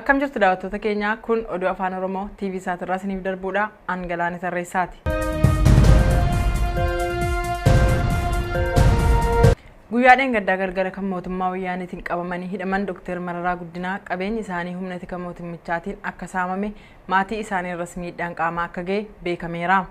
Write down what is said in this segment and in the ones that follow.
Akkam jirtu daawwattoota keenya kun oduu afaan Oromoo TV isaatirraa isiniif darbuudha. Angalaani Tarreessaati. Guyyaadhaan gaddaa galgala kan mootummaa wayyaaniitiin qabamanii hidhaman Dr. Mararaa Guddinaa qabeenyi isaanii humna tika mootummichaatiin akka saamame maatii isaanii irras miidhaan qaamaa akka ga'e beekameera.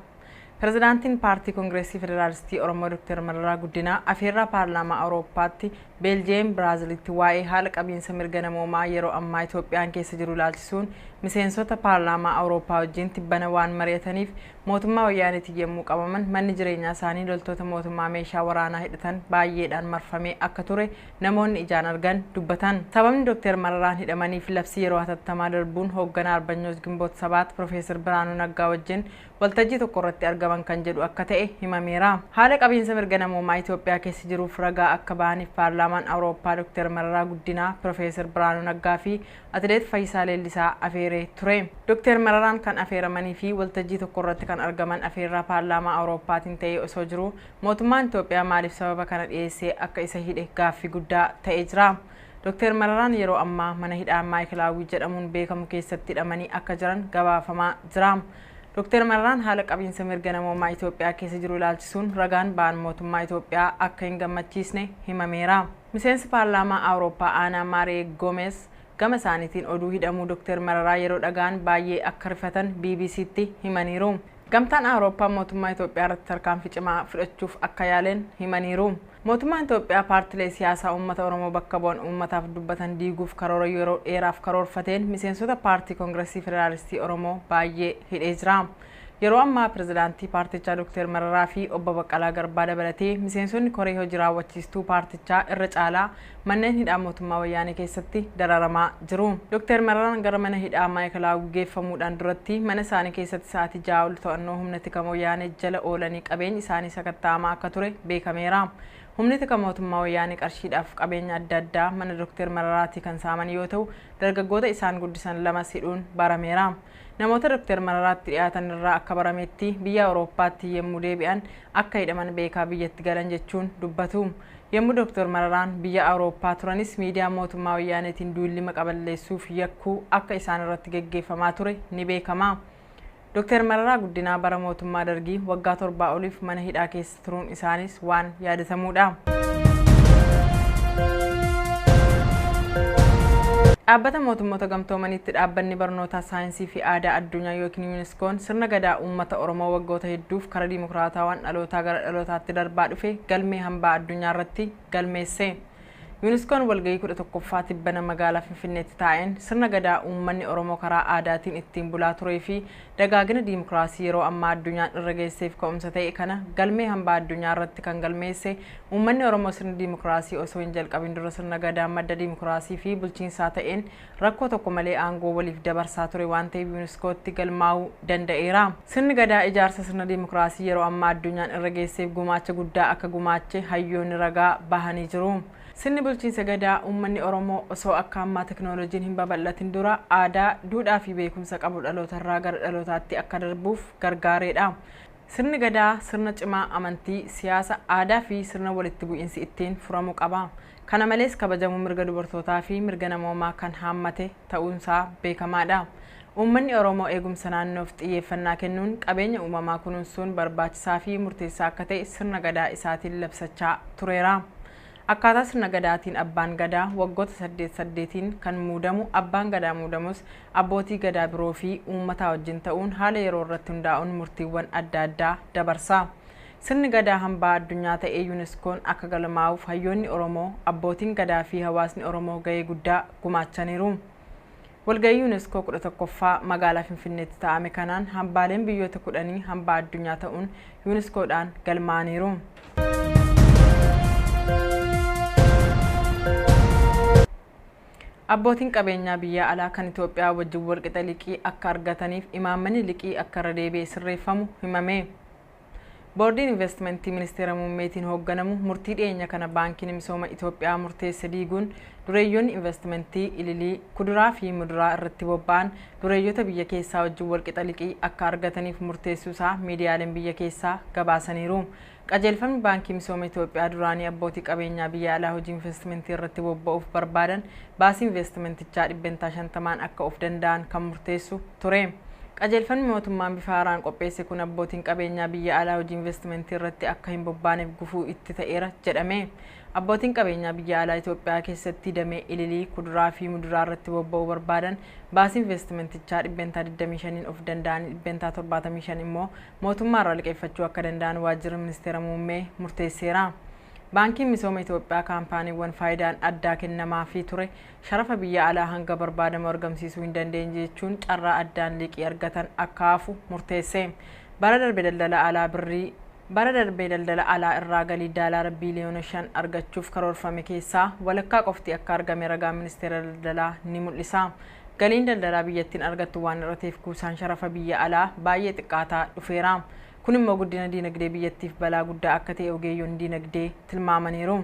Pirezidaantiin Paartii Koongireesii Federaalistii Oromoo Dr. Mararaa Guddinaa afeerraa Paarlaamaa Awurooppaatti Beeljiyeem Biraazilitti waa'ee haala qabiinsa mirga namoomaa yeroo ammaa Itoophiyaan keessa jiru ilaalchisuun miseensota Paarlaamaa Awurooppaa wajjin tibbana waan mari'ataniif mootummaa wayyaaniitiin yommuu qabaman manni jireenyaa isaanii loltoota mootummaa meeshaa waraanaa hidhatan baay'eedhaan marfamee akka ture namoonni ijaan argan dubbatan. Sababni Dr. Mararaan hidhamaniif labsii yeroo hatattamaa darbuun hoogganaa Arbanyoos Gimboot Sabaat Profeesar Biraanuu Naggaa wajjin waltajjii tokko irratti argaman kan jedhu akka ta'e himameera. Haala qabiinsa mirga namoomaa Itoophiyaa keessa jiruuf ragaa akka ba'aniif Paarlaamaan Awurooppaa Dr. Mararaa Guddinaa Profeesar Biraanuu Naggaa fi Atileet Fayyisaa Leellisaa afeeree ture. Dr. Mararaan kan afeeramanii fi waltajjii tokko irratti kan argaman afeerraa Paarlaamaa Awurooppaatiin ta'ee osoo jiru mootummaan Itoophiyaa maaliif sababa kana dhiyeessee akka isa hidhe gaaffii guddaa ta'ee jira. Dr. Mararaan yeroo ammaa mana hidhaa Maayikilaawii jedhamuun beekamu keessatti hidhamanii akka jiran gabaafamaa jira. Dr. Mararaan haala qabiinsa mirga namoomaa Itoophiyaa keessa jiru ilaalchisuun ragaan ba'an mootummaa Itoophiyaa akka hin gammachiisne himameera. Miseensi Paarlaamaa Awurooppaa Aanaa Maaree Goomes gama isaaniitiin oduu hidhamuu Dr. Mararaa yeroo dhagaan baay'ee akka rifatan BBC'tti himaniiru. Gamtaan Awurooppaa mootummaa Itoophiyaa irratti tarkaanfii cimaa fudhachuuf akka yaalan himaniiru. Mootummaan Itoophiyaa paartilee siyaasaa uummata Oromoo bakka bu'an uummataaf dubbatan diiguuf karoora yeroo dheeraaf karoorfateen miseensota Paartii Koongireesii Federaalistii Oromoo baay'ee hidhee jira. Yeroo ammaa pirezidaantii paartichaa Dr. Mararaa fi obbo Baqqalaa Garbaa dabalatee miseensonni koree hojii raawwachiistuu paartichaa irra caalaa manneen hidhaa mootummaa wayyaanee keessatti dararamaa jiru. Dr. Mararaan gara mana hidhaa Maayikilaawii geeffamuudhaan duratti mana isaanii keessatti sa'aatii 6 ol to'annoo humna tika wayyaanee jala oolanii qabeenyi isaanii sakatta'amaa akka ture beekameera. Humni tika mootummaa wayyaanee qarshiidhaaf qabeenya adda addaa mana Dr. Mararaatii kan saaman yoo ta'u dargaggoota isaan guddisan lamas hidhuun barameera. Namoota Dr. Mararaatti dhiyaatan irraa akka barametti biyya Awurooppaatti yemmuu deebi'an akka hidhaman beekaa biyyatti galan jechuun dubbatu. Yemmuu Dr. Mararaan biyya Awurooppaa turanis miidiyaa mootummaa wayyaaneetiin duulli maqaballeessuuf yakkuu akka isaan irratti geggeeffamaa ture ni beekama. Dr. Mararaa Guddinaa bara mootummaa Dargii waggaa 7 oliif mana hidhaa keessa turuun isaanis waan yaadatamuudha. Dhaabbata mootummoota gamtoomaniitti dhaabbanni barnootaa saayinsii fi aadaa addunyaa yookiin UNESCOon sirna gadaa uummata Oromoo waggoota hedduuf karaa dimokiraatawaan dhalootaa gara dhalootaatti darbaa dhufe galmee hambaa addunyaa irratti galmeesse. UNESCOon walgahii 11ffaa tibbana magaalaa Finfinneetti taa'een sirna gadaa uummanni Oromoo karaa aadaatiin ittiin bulaa turee fi dagaagina dimokiraasii yeroo ammaa addunyaan irra geesseef ka'umsa ta'e kana galmee hambaa addunyaa irratti kan galmeesse uummanni Oromoo sirna dimokiraasii osoo hin jalqabin dura sirna gadaa madda dimokiraasii fi bulchiinsaa ta'een rakkoo tokko malee aangoo waliif dabarsaa ture waan ta'eef UNESCOotti galmaa'uu danda'eera. Sirni gadaa ijaarsa sirna dimokiraasii yeroo ammaa addunyaan irra geesseef gumaacha guddaa akka gumaache hayyoonni ragaa bahanii jiru. Sirni bulchiinsa gadaa uummanni Oromoo osoo akka ammaa teknooloojiin hin babal'atin dura aadaa, duudhaa fi beekumsa qabu dhalootarraa gara dhalootaatti akka darbuuf gargaareedha. Sirni gadaa sirna cimaa amantii, siyaasa, aadaa fi sirna walitti bu'iinsi ittiin furamuu qaba. Kana malees kabajamuu mirga dubartootaa fi mirga namoomaa kan haammate ta'uunsaa beekamaadha. Uummanni Oromoo eegumsa naannoof xiyyeeffannaa kennuun qabeenya uumamaa kunuunsuun barbaachisaa fi murteessaa akka ta'e sirna gadaa isaatiin labsachaa tureera. Akkaataa sirna gadaatiin abbaan gadaa waggoota 8 kan muudamu abbaan gadaa muudamus abbootii gadaa biroo fi uummataa wajjin ta'uun haala yeroo irratti hundaa'uun murtiiwwan adda addaa dabarsa. Sirni gadaa hambaa addunyaa ta'ee UNESCOon akka galmaa'uuf hayyoonni Oromoo, abbootiin gadaa fi hawaasni Oromoo gahee guddaa gumaachaniiru. Walgahii UNESCO 11ffaa magaalaa Finfinneetti taa'ame kanaan hambaaleen biyyoota 10 hambaa addunyaa ta'uun UNESCOodhaan galmaa'aniiru. Abbootiin qabeenyaa biyya alaa kan Itoophiyaa wajjin walqixa liqii akka argataniif imaammanni liqii akka irra deebi'ee sirreeffamu himame. Boordiin investimentii ministeera muummeetiin hoogganamu murtii dhiyeenya kana baankiin misooma Itoophiyaa murteesse diiguun dureeyyoonni investimentii ililii kuduraa fi muduraa irratti bobba'an dureeyyoota biyya keessaa wajjin walqixa liqii akka argataniif murteessuusaa miidiyaaleen biyya keessaa gabaasaniiru. Qajeelfamni baankii misooma Itoophiyaa duraanii abbootii qabeenyaa biyya alaa hojii investimentii irratti bobba'uuf barbaadan baasii investimentichaa 50% akka of danda'an kan murteessu ture. Qajeelfamni mootummaan bifa haaraan qopheesse kun abbootiin qabeenyaa biyya alaa hojii investimentii irratti akka hin bobbaaneef gufuu itti ta'eera jedhame. Abbootiin qabeenyaa biyya alaa Itoophiyaa keessatti damee ililii kuduraa fi muduraa irratti bobba'uu barbaadan baasii investimentichaa 25% of danda'an 75% immoo mootummaa irraa liqeeffachuu akka danda'an waajjirri ministeera muummee murteesseera. Baankiin misooma Itoophiyaa kaampaaniiwwan faayidaan addaa kennamaafii ture sharafa biyya alaa hanga barbaadamu argamsiisuu hin dandeenye jechuun carraa addaan liqii argatan akka hafu murteesse. Bara darbee daldala alaa irraa galii daalaara biiliyoona 5 argachuuf karoorfame keessaa walakkaa qofti akka argame ragaa ministeera daldalaa ni mul'isa. Galiin daldalaa biyyattiin argattu waan irrateef kuusaan sharafa biyya alaa baay'ee xiqqaataa dhufeera. Kun immoo guddina diinagdee biyyattiif balaa guddaa akka ta'e ogeeyyoon diinagdee tilmaamaniiru.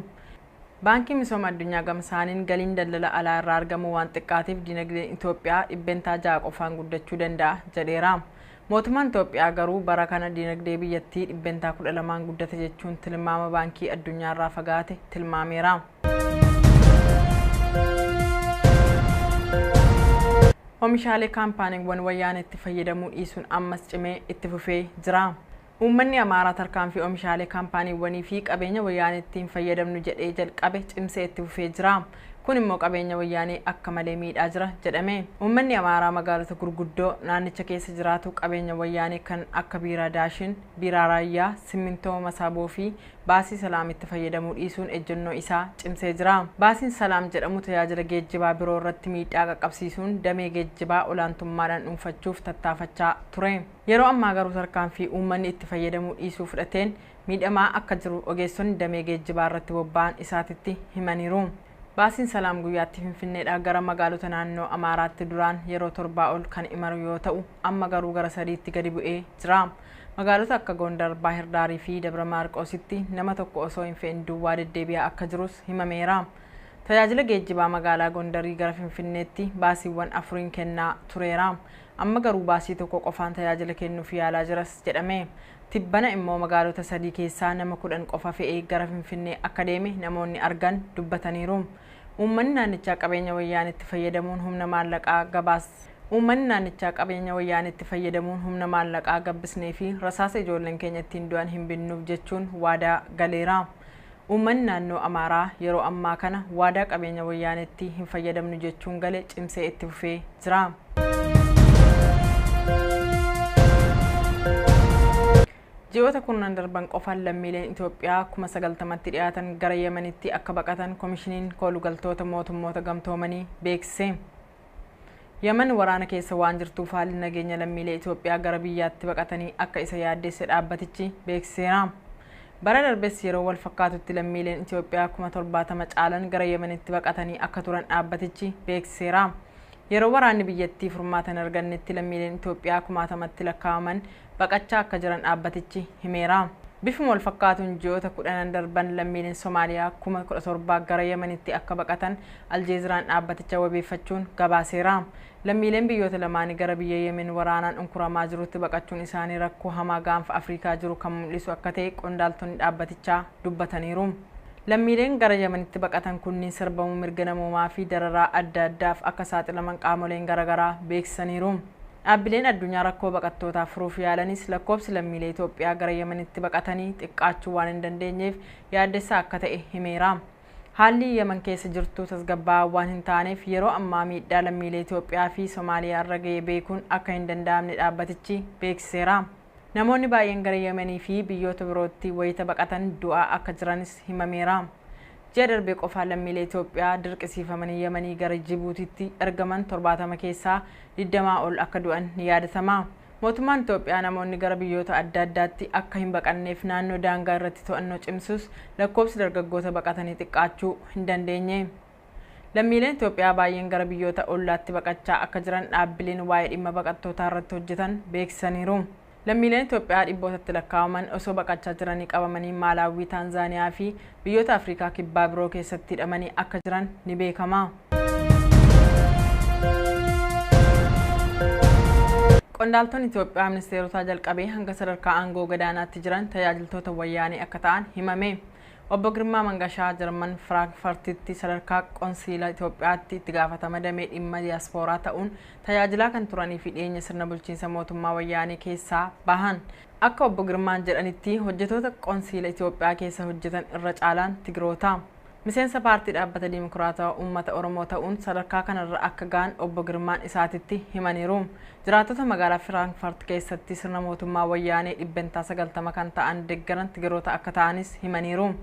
Baankiin misooma addunyaa gamsaaniin galiin daldala alaa irraa argamu waan xiqqaateef diinagdeen Itoophiyaa 6% qofaan guddachuu danda'a jedheera. Mootummaan Itoophiyaa garuu bara kana diinagdee biyyattii 12% guddate jechuun tilmaama baankii addunyaa irraa fagaate tilmaameera. Oomishaalee kaampaaniiwwan wayyaanetti fayyadamuu dhiisuun ammas cimee itti fufee jira. Uummanni Amaaraa tarkaanfii oomishaalee kaampaaniiwwanii fi qabeenya wayyaanetti hin fayyadamnu jedhee jalqabe cimsee itti fufee jira. Kun immoo qabeenya wayyaanee akka malee miidhaa jira jedhame. Uummanni Amaaraa magaalota gurguddoo naannicha keessa jiraatu qabeenya wayyaanee kan akka biiraa daashin, biiraa raayyaa, simmintoo masaaboo fi baasii salaam itti fayyadamuu dhiisuun ejjennoo isaa cimsee jira. Baasiin salaam jedhamu tajaajila geejjibaa biroo irratti miidhaa qaqqabsiisuun damee geejjibaa olaantummaadhaan dhuunfachuuf tattaafachaa ture. Yeroo ammaa garuu tarkaanfii uummanni itti fayyadamuu dhiisuu fudhateen miidhamaa akka jiru ogeessonni damee geejjibaa irratti bobba'an isaatitti himaniiru. Baasiin salaam guyyaatti Finfinneedhaa gara magaalota naannoo Amaaraatti duraan yeroo 7 ol kan imalu yoo ta'u amma garuu gara 3tti gadi bu'ee jira. Magaalota akka Gondar, Baahir Daarii fi Dabra Maarqositti nama tokko osoo hin fe'in duwwaa deddeebi'aa akka jirus himameera. Tajaajila geejjibaa magaalaa Gondarii gara Finfinneetti baasiiwwan 4 kennaa tureera. Amma garuu baasii tokko qofaan tajaajila kennuuf yaalaa jiras jedhame. Tibbana immoo magaalota 3 keessaa nama 10 qofa fe'ee gara Finfinnee akka deeme namoonni argan dubbataniiru. Uummanni naannichaa qabeenya wayyaanetti fayyadamuun humna maallaqaa gabbisnee fi rasaasa ijoolleen keenya ittiin du'an hin binnuuf jechuun waadaa galeera. Uummanni naannoo Amaaraa yeroo ammaa kana waadaa qabeenya wayyaanetti hin fayyadamnu jechuun gale cimsee itti fufee jira. Ji'oota kurnan darban qofaan lammiileen Itoophiyaa 90,000tti dhiyaatan gara Yemenitti akka baqatan komishiniin koolugaltoota mootummoota gamtoomanii beeksise. Yemen waraana keessa waan jirtuuf haalli nageenya lammiilee Itoophiyaa gara biyyaatti baqatanii akka isa yaaddeesse dhaabbatichi beeksiseera. Bara darbees yeroo wal fakkaatutti lammiileen Itoophiyaa 70,000 caalan gara Yemenitti baqatanii akka turan dhaabbatichi beeksiseera. Yeroo waraanni biyyattii furmaata hin argannetti lammiileen Itoophiyaa 60,000tti lakkaa'aman baqachaa akka jiran dhaabbatichi himeera. Bifuma wal fakkaatuun ji'oota 10 darban lammiileen Somaaliyaa 17,000 gara Yemenitti akka baqatan Aljeeziraan dhaabbaticha wabeeffachuun gabaaseera. Lammiileen biyyoota lamaanii gara biyya Yemen waraanaan unkuramaa jirutti baqachuun isaanii rakkoo hamaa gaanfa Afrikaa jiru kan mul'isu akka ta'e qondaaltonni dhaabbatichaa dubbataniiru. Lammiileen gara Yemenitti baqatan kunniin sarbamuu mirga namoomaa fi dararaa adda addaaf akka saaxilaman qaamoleen garaagaraa beeksisaniiru. Dhaabbileen addunyaa rakkoo baqattootaa furuuf yaalanis lakkoofsi lammiilee Itoophiyaa gara Yemenitti baqatanii xiqqaachuu waan hin dandeenyeef yaaddessaa akka ta'e himeera. Haalli Yemen keessa jirtu tasgabbaa'aa waan hin taaneef yeroo ammaa miidhaa lammiilee Itoophiyaa fi Somaaliyaa irra ga'e beekuun akka hin danda'amne dhaabbatichi beeksiseera. Namoonni baay'een gara Yemenii fi biyyoota birootti wayita baqatan du'aa akka jiranis himameera. Ji'a darbee qofaa lammiilee Itoophiyaa dirqisiifamanii Yemenii gara Jibuutiitti ergaman 70 keessaa 20 ol akka du'an ni yaadatama. Mootummaan Itoophiyaa namoonni gara biyyoota adda addaatti akka hin baqanneef naannoo daangaa irratti to'annoo cimsus lakkoofsi dargaggoota baqatanii xiqqaachuu hin dandeenye. Lammiileen Itoophiyaa baay'een gara biyyoota ollaatti baqachaa akka jiran dhaabbileen waa'ee dhimma baqattootaa irratti hojjetan beeksisaniiru. Lammiileen Itoophiyaa dhibbootatti lakkaa'aman osoo baqachaa jiranii qabamanii Maalaawii, Taanzaaniyaa fi biyyoota Afrikaa kibbaa biroo keessatti hidhamanii akka jiran ni beekama. Qondaaltonni Itoophiyaa ministeerota jalqabee hanga sadarkaa aangoo gadaanaatti jiran tajaajiltoota wayyaanee akka ta'an himame. Obbo Girmaa Mangashaa Jarman Firaankifartitti sadarkaa qonsiila Itoophiyaatti itti gaafatama damee dhimma diyaaspooraa ta'uun tajaajilaa kan turanii fi dhiyeenya sirna bulchiinsa mootummaa wayyaanee keessaa bahan. Akka Obbo Girmaan jedhanitti hojjetoota qonsiila Itoophiyaa keessa hojjetan irra caalaan Tigiroota. Miseensa paartii dhaabbata Dimokiraatawaa Uummata Oromoo ta'uun sadarkaa kanarra akka ga'an Obbo Girmaan isaatitti himaniiru. Jiraattota magaalaa Firaankfurt keessatti sirna mootummaa wayyaanee 90% kan ta'an deeggaran Tigiroota akka ta'anis himaniiru.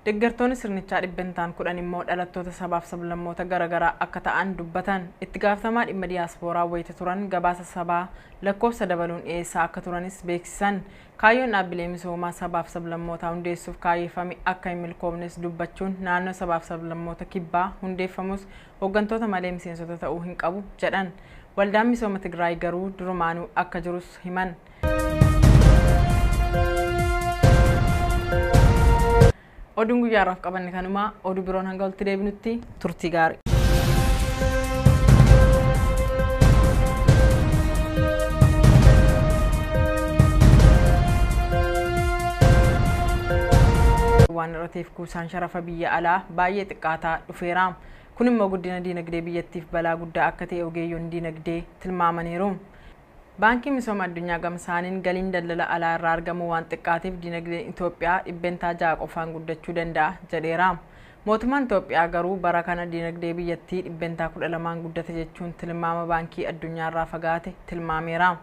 Deeggartoonni sirnichaa 10% immoo dhalattoota sabaaf sablammoota garaagaraa akka ta'an dubbatan. Itti gaafatamaa dhimma diyaaspooraa wayita turan gabaasa sabaa lakkoofsa dabaluun dhiyeessaa akka turanis beeksisan. Kaayyoon dhaabbilee misoomaa sabaaf sablammootaa hundeessuuf kaayeffame akka hin milkoomnes dubbachuun naannoo sabaaf sablammoota kibbaa hundeeffamus hooggantoota malee miseensota ta'uu hin qabu jedhan. Waldaan misooma Tigraay garuu durumaanuu akka jirus himan. Oduun guyyaarraaf qabanne kanuma oduu biroon hanga walitti deebinutti turtii gaarii. Waan irrateef kuusaan sharafa biyya alaa baay'ee xiqqaataa dhufeera. Kun immoo guddina diinagdee biyyattiif balaa guddaa akka ta'e ogeeyyoon diinagdee tilmaamaniiru. Baankiin misooma addunyaa gamsaaniin galiin daldala alaa irraa argamu waan xiqqaateef diinagdeen Itoophiyaa 6% qofaan guddachuu danda'a jedheera. Mootummaan Itoophiyaa garuu bara kana diinagdee biyyattii 12% guddate jechuun tilmaama baankii addunyaa irraa fagaate tilmaameera.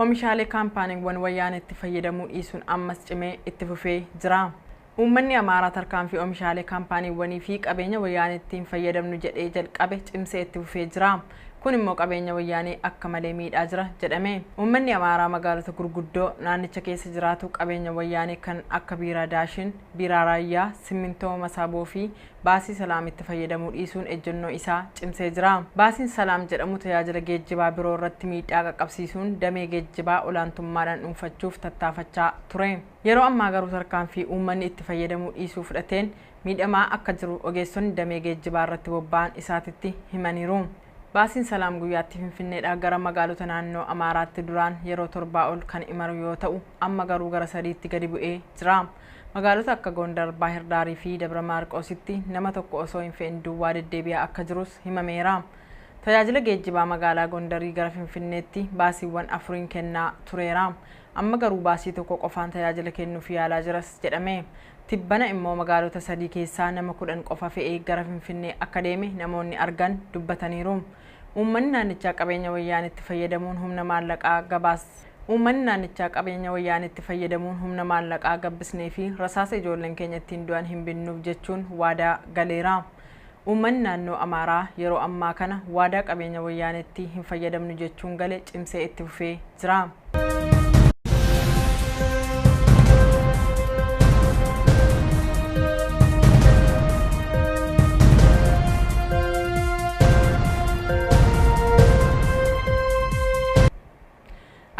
Oomishaalee kaampaaniiwwan wayyaanetti fayyadamuu dhiisuun ammas cimee itti fufee jira. Uummanni Amaaraa tarkaanfii oomishaalee kaampaaniiwwanii fi qabeenya wayyaaneettiin fayyadamnu jedhee jalqabe cimsee itti fufee jira. Kun immoo qabeenya wayyaanee akka malee miidhaa jira jedhame. Uummanni Amaaraa magaalota gurguddoo naannicha keessa jiraatu qabeenya wayyaanee kan akka biiraa Daashin, biiraa Raayyaa, Simmintoo Masaaboo fi baasii Salaamitti fayyadamuu dhiisuun ejjennoo isaa cimsee jira. Baasiin Salaam jedhamu tajaajila geejjibaa biroo irratti miidhaa qaqqabsiisuun damee geejjibaa olaantummaadhaan dhuunfachuuf tattaafachaa ture. Yeroo ammaa garuu tarkaanfii uummanni itti fayyadamuu dhiisuu fudhateen miidhamaa akka jiru ogeessonni damee geejjibaa irratti bobba'an isaatitti himaniiru. Baasiin Salaam guyyaatti Finfinneedhaa gara magaalota naannoo Amaaraatti duraan yeroo 7 ol kan imalu yoo ta'u amma garuu gara 3tti gadi bu'ee jira. Magaalota akka Gondar, Baahir Daarii fi Dabra Maarqositti nama tokko osoo hin fe'in duwwaa deddeebi'aa akka jirus himameera. Tajaajila geejjibaa magaalaa Gondarii gara Finfinneetti baasiiwwan 4 kennaa tureera. Amma garuu baasii tokko qofaan tajaajila kennuuf yaalaa jiras jedhame. Tibbana immoo magaalota 3 keessaa nama 10 qofa fe'ee gara Finfinnee akka deeme namoonni argan dubbataniiru. Uummanni naannichaa qabeenya wayyaanitti fayyadamuun humna maallaqaa gabbisnee fi rasaasa ijoolleen keenya ittiin du'an hin binnuuf jechuun waadaa galeera. Uummanni naannoo Amaaraa yeroo ammaa kana waadaa qabeenya wayyaanitti hin fayyadamnu jechuun gale cimsee itti fufee jira.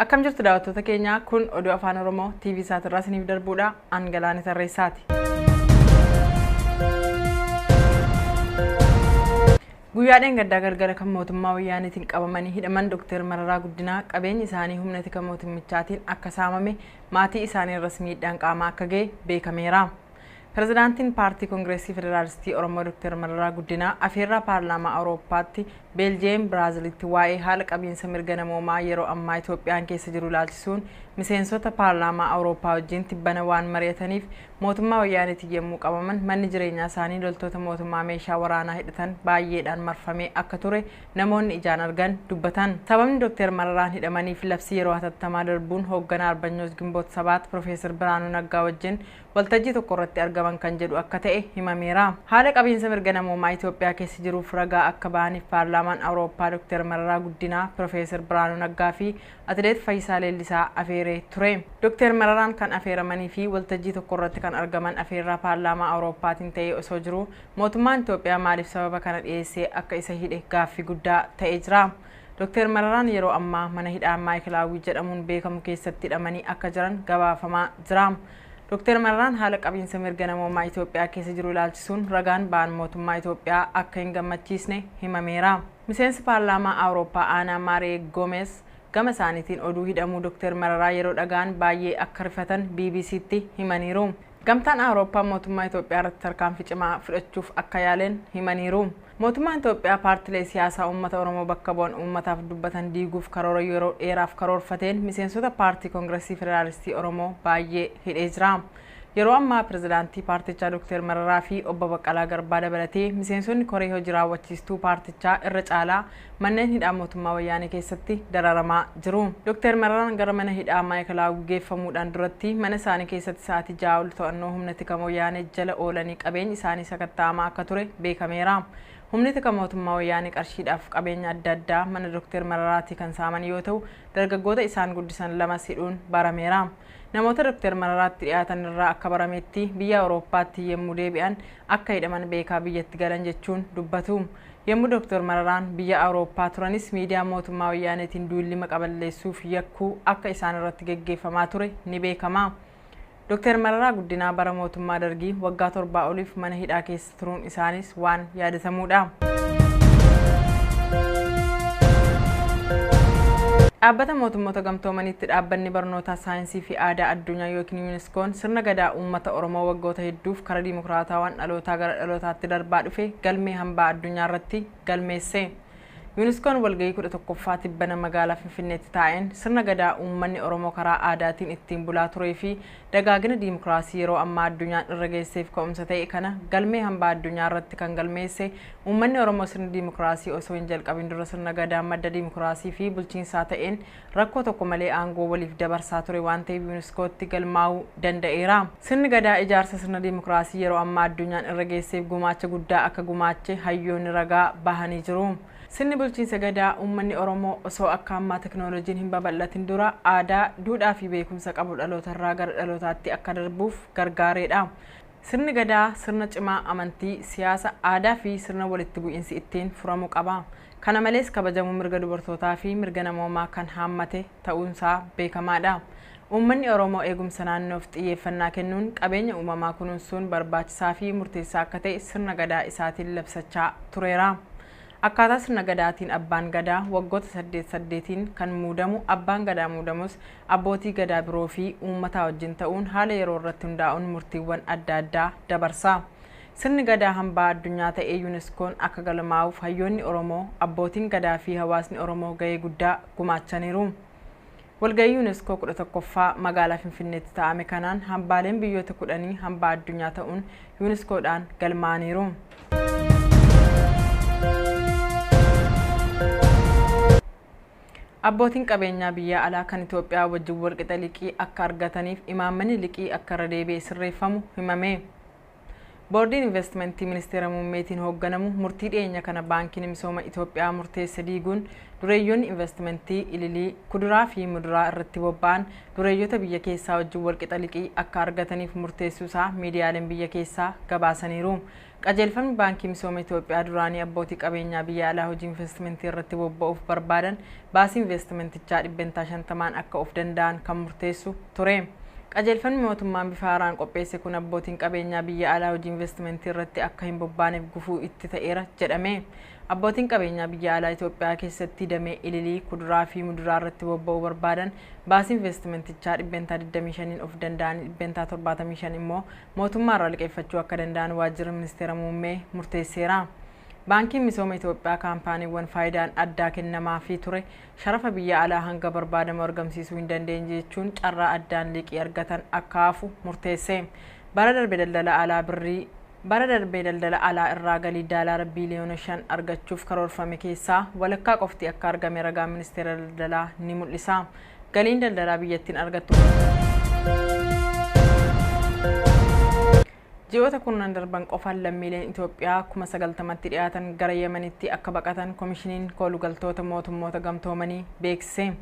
Akkam jirtu daawwattoota keenya, kun oduu afaan Oromoo TV isaatirraa isiniif darbuudha. An Galaanee Tarreessaati. Guyyaadhaan gaddaa gargara kan mootummaa wayyaaniitiin qabamanii hidhaman Dr. Mararaa Guddinaa qabeenyi isaanii humna tika mootummichaatiin akka saamame maatii isaanii irras miidhaan qaamaa akka ga'e beekameera. Pirezidaantiin paartii Koongireesii Federaalistii Oromoo Dr. Mararaa Guddinaa afeerraa paarlaamaa Awurooppaatti Beeljiyeem Biraazilitti waa'ee haala qabiinsa mirga namoomaa yeroo ammaa Itoophiyaan keessa jiru ilaalchisuun miseensota paarlaamaa Awurooppaa wajjin tibbana waan mari'ataniif mootummaa wayyaaniitiin yommuu qabaman manni jireenyaa isaanii loltoota mootummaa meeshaa waraanaa hidhatan baay'eedhaan marfamee akka ture namoonni ijaan argan dubbatan. Sababni Dr. Mararaan hidhamaniif labsii yeroo hatattamaa darbuun hoogganaa Arbanyoos Gimboot Sabaat Profeesar Biraanuu Naggaa wajjin waltajjii tokko irratti argamu argaman kan jedhu akka ta'e himameera. Haala qabiinsa mirga namoomaa Itoophiyaa keessa jiruuf ragaa akka bahaniif paarlaamaan Awurooppaa Dr. Mararaa Guddinaa, Profeesar Biraanuu Naggaa fi Atileet Fayyisaa Leellisaa afeeree ture. Dr. Mararaan kan afeeramanii fi waltajjii tokko irratti kan argaman afeerraa paarlaamaa Awurooppaatiin ta'ee osoo jiru mootummaan Itoophiyaa maaliif sababa kana dhiyeessee akka isa hidhe gaaffii guddaa ta'ee jira. Dr. Mararaan yeroo ammaa mana hidhaa Maayikilaawwii jedhamuun beekamu keessatti hidhamanii akka jiran gabaafamaa jira. Dr. Mararaan haala qabiinsa mirga namoomaa Itoophiyaa keessa jiru ilaalchisuun ragaan ba'an mootummaa Itoophiyaa akka hin gammachiisne himameera. Miseensi paarlaamaa Awurooppaa Aanaa Maaree Goomes gama isaaniitiin oduu hidhamuu Dr. Mararaa yeroo dhagaan baay'ee akka rifatan BBC'tti himaniiru. Gamtaan Awurooppaa mootummaa Itoophiyaa irratti tarkaanfii cimaa fudhachuuf akka yaalan himaniiru. Mootummaan Itoophiyaa paartilee siyaasaa uummata Oromoo bakka bu'an uummataaf dubbatan diiguuf karoora yeroo dheeraaf karoorfateen miseensota paartii Koongireesii Federaalistii Oromoo baay'ee hidhee jira. Yeroo ammaa pirezidaantii paartichaa Dr. Mararaa fi obbo Baqqalaa Garbaa dabalatee miseensonni koree hojii raawwachiistuu paartichaa irra caalaa manneen hidhaa mootummaa wayyaanee keessatti dararamaa jiru. Dr. Mararaan gara mana hidhaa Maayikilaawwii geeffamuudhaan duratti mana isaanii keessatti sa'aatii 6 ol to'annoo humna tika wayyaanee jala oolanii qabeenyi isaanii sakatta'amaa akka ture beekameera. Humni tika mootummaa wayyaanee qarshiidhaaf qabeenya adda addaa mana Dr. Mararaatii kan saaman yoo ta'u dargaggoota isaan guddisan lamas hidhuun barameera. Namoota Dr. Mararaatti dhiyaatan irraa akka barametti biyya Awurooppaatti yemmuu deebi'an akka hidhaman beekaa biyyatti galan jechuun dubbatu. Yemmuu Dr. Mararaan biyya Awurooppaa turanis miidiyaa mootummaa wayyaaneetiin duulli maqaballeessuuf yakkuu akka isaan irratti geggeeffamaa ture ni beekama. Dr. Mararaa Guddinaa bara mootummaa Dargii waggaa 7 oliif mana hidhaa keessa turuun isaanis waan yaadatamuudha. Dhaabbata mootummoota gamtoomaniitti dhaabbanni barnoota saayinsii fi aadaa addunyaa yookiin UNESCOon sirna gadaa uummata Oromoo waggoota hedduuf karaa dimokiraatawaan dhalootaa gara dhalootaatti darbaa dhufe galmee hambaa addunyaa irratti galmeesse. UNESCOon walgahii 11ffaa tibbana magaalaa Finfinneetti taa'een sirna gadaa uummanni Oromoo karaa aadaatiin ittiin bulaa turee fi dagaagina dimokiraasii yeroo ammaa addunyaan irra geesseef ka'umsa ta'e kana galmee hambaa addunyaa irratti kan galmeesse uummanni Oromoo sirna dimokiraasii osoo hin jalqabin dura sirna gadaa madda dimokiraasii fi bulchiinsaa ta'een rakkoo tokko malee aangoo waliif dabarsaa ture waan ta'eef UNESCOotti galmaa'uu danda'eera. Sirni gadaa ijaarsa sirna dimokiraasii yeroo ammaa addunyaan irra geesseef gumaacha guddaa akka gumaache hayyoonni ragaa bahanii jiru. Sirni bulchiinsa gadaa uummanni Oromoo osoo akka ammaa teknooloojiin hin babal'atin dura aadaa, duudhaa fi beekumsa qabu dhalootarraa gara dhalootaatti akka darbuuf gargaareedha. Sirni gadaa sirna cimaa amantii, siyaasa, aadaa fi sirna walitti bu'iinsi ittiin furamuu qaba. Kana malees kabajamuu mirga dubartootaa fi mirga namoomaa kan haammate ta'uunsaa beekamaadha. Uummanni Oromoo eegumsa naannoof xiyyeeffannaa kennuun qabeenya uumamaa kunuunsuun barbaachisaa fi murteessaa akka ta'e sirna gadaa isaatiin labsachaa tureera. Akkaataa sirna gadaatiin abbaan gadaa waggoota 8 kan muudamu, abbaan gadaa muudamus abbootii gadaa biroo fi uummataa wajjin ta'uun haala yeroo irratti hundaa'uun murtiiwwan adda addaa dabarsa. Sirni gadaa hambaa addunyaa ta'ee UNESCOon akka galmaa'uuf hayyoonni Oromoo, abbootiin gadaa fi hawaasni Oromoo gahee guddaa gumaachaniiru. Walgahii UNESCO 11ffaa magaalaa Finfinneetti taa'ame kanaan hambaaleen biyyoota 10 hambaa addunyaa ta'uun UNESCOodhaan galmaa'aniiru. Abbootiin qabeenyaa biyya alaa kan Itoophiyaa wajjin walqixa liqii akka argataniif imaammanni liqii akka irra deebi'ee sirreeffamu himame. Boordiin Investimentii Ministeera Muummeetiin hoogganamu murtii dhiyeenya kana baankiin misooma Itoophiyaa murteessa diiguun dureeyyoonni investimentii ililii kuduraa fi muduraa irratti bobba'an dureeyyoota biyya keessaa wajjin walqixa liqii akka argataniif murteessuusaa miidiyaaleen biyya keessaa gabaasaniiru. Qajeelfamni baankii misooma Itoophiyaa duraanii abbootii qabeenyaa biyya alaa hojii investimentii irratti bobba'uuf barbaadan baasii investimentichaa 50% akka of danda'an kan murteessu ture. Qajeelfamni mootummaan bifa haaraan qopheesse kun abbootiin qabeenyaa biyya alaa hojii investimentii irratti akka hin bobbaaneef gufuu itti ta'eera jedhame. Abbootiin qabeenyaa biyya alaa Itoophiyaa keessatti damee ililii kuduraa fi muduraa irratti bobba'uu barbaadan baasii investimentichaa 25% of danda'an 75% immoo mootummaa irraa liqeeffachuu akka danda'an waajjirri ministeera muummee murteesseera. Baankiin misooma Itoophiyaa kaampaaniiwwan faayidaan addaa kennamaa fi ture sharafa biyya alaa hanga barbaadamu argamsiisuu hin dandeenye jechuun carraa addaan liqii argatan akka hafu murteesse. Bara darbee daldala alaa irraa galii daalaara biiliyoona 5 argachuuf karoorfame keessaa walakkaa qofti akka argame ragaa ministeera daldalaa ni mul'isa. Galiin daldalaa biyyattiin argattu Ji'oota kurnan darban qofaan lammiileen Itoophiyaa 90,000tti dhiyaatan gara Yemenitti akka baqatan Komishiniin Koolugaltoota Mootummoota Gamtoomanii beeksise.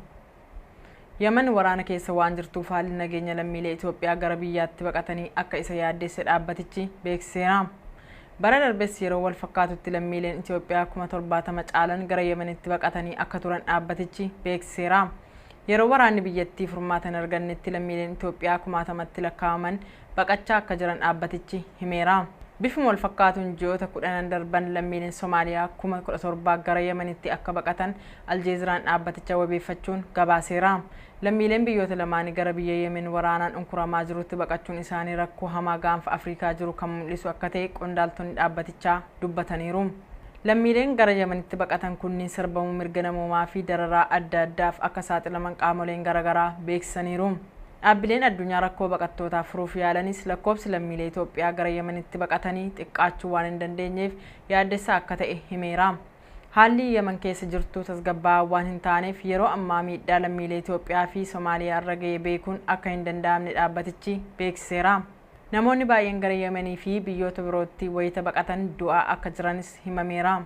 Yemen waraana keessa waan jirtuuf haalli nageenya lammiilee Itoophiyaa gara biyyaatti baqatanii akka isa yaaddeesse dhaabbatichi beeksiseera. Bara darbees yeroo wal fakkaatutti lammiileen Itoophiyaa 70,000 caalan gara Yemenitti baqatanii akka turan dhaabbatichi beeksiseera. Yeroo waraanni biyyattii furmaata hin argannetti lammiileen Itoophiyaa 60,000tti lakkaa'aman baqachaa akka jiran dhaabbatichi himeera. Bifuma wal fakkaatuun ji'oota 10 darban lammiileen Somaaliyaa 17,000 gara Yemenitti akka baqatan Aljeeziraan dhaabbaticha wabeeffachuun gabaaseera. Lammiileen biyyoota lamaanii gara biyya Yemen waraanaan unkuramaa jirutti baqachuun isaanii rakkoo hamaa gaanfa Afrikaa jiru kan mul'isu akka ta'e qondaaltonni dhaabbatichaa dubbataniiru. Lammiileen gara Yemenitti baqatan kunniin sarbamuu mirga namoomaa fi dararaa adda addaaf akka saaxilaman qaamoleen garaagaraa beeksisaniiru. Dhaabbileen addunyaa rakkoo baqattootaa furuuf yaalanis lakkoofsi lammiilee Itoophiyaa gara Yemenitti baqatanii xiqqaachuu waan hin dandeenyeef yaaddessaa akka ta'e himeera. Haalli Yemen keessa jirtu tasgabbaa'aa waan hin taaneef yeroo ammaa miidhaa lammiilee Itoophiyaa fi Somaaliyaa irra ga'e beekuun akka hin danda'amne dhaabbatichi beeksiseera. Namoonni baay'een gara Yemenii fi biyyoota birootti wayita baqatan du'aa akka jiranis himameera.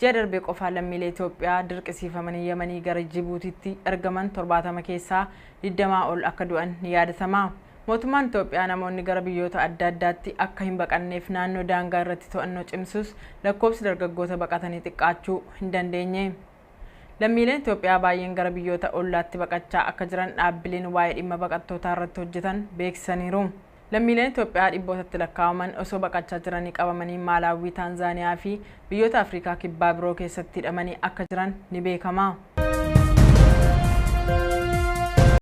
Ji'a darbee qofaa lammiilee Itoophiyaa dirqisiifamanii Yemenii gara Jibuutiitti ergaman 70 keessaa 20 ol akka du'an ni yaadatama. Mootummaan Itoophiyaa namoonni gara biyyoota adda addaatti akka hin baqanneef naannoo daangaa irratti to'annoo cimsus lakkoofsi dargaggoota baqatanii xiqqaachuu hin dandeenye. Lammiileen Itoophiyaa baay'een gara biyyoota ollaatti baqachaa akka jiran dhaabbileen waa'ee dhimma baqattootaa irratti hojjetan beeksisaniiru. Lammiileen Itoophiyaa dhibbootatti lakkaa'aman osoo baqachaa jiranii qabamanii Maalaawii, Taanzaaniyaa fi biyyoota Afrikaa kibbaa biroo keessatti hidhamanii akka jiran ni beekama.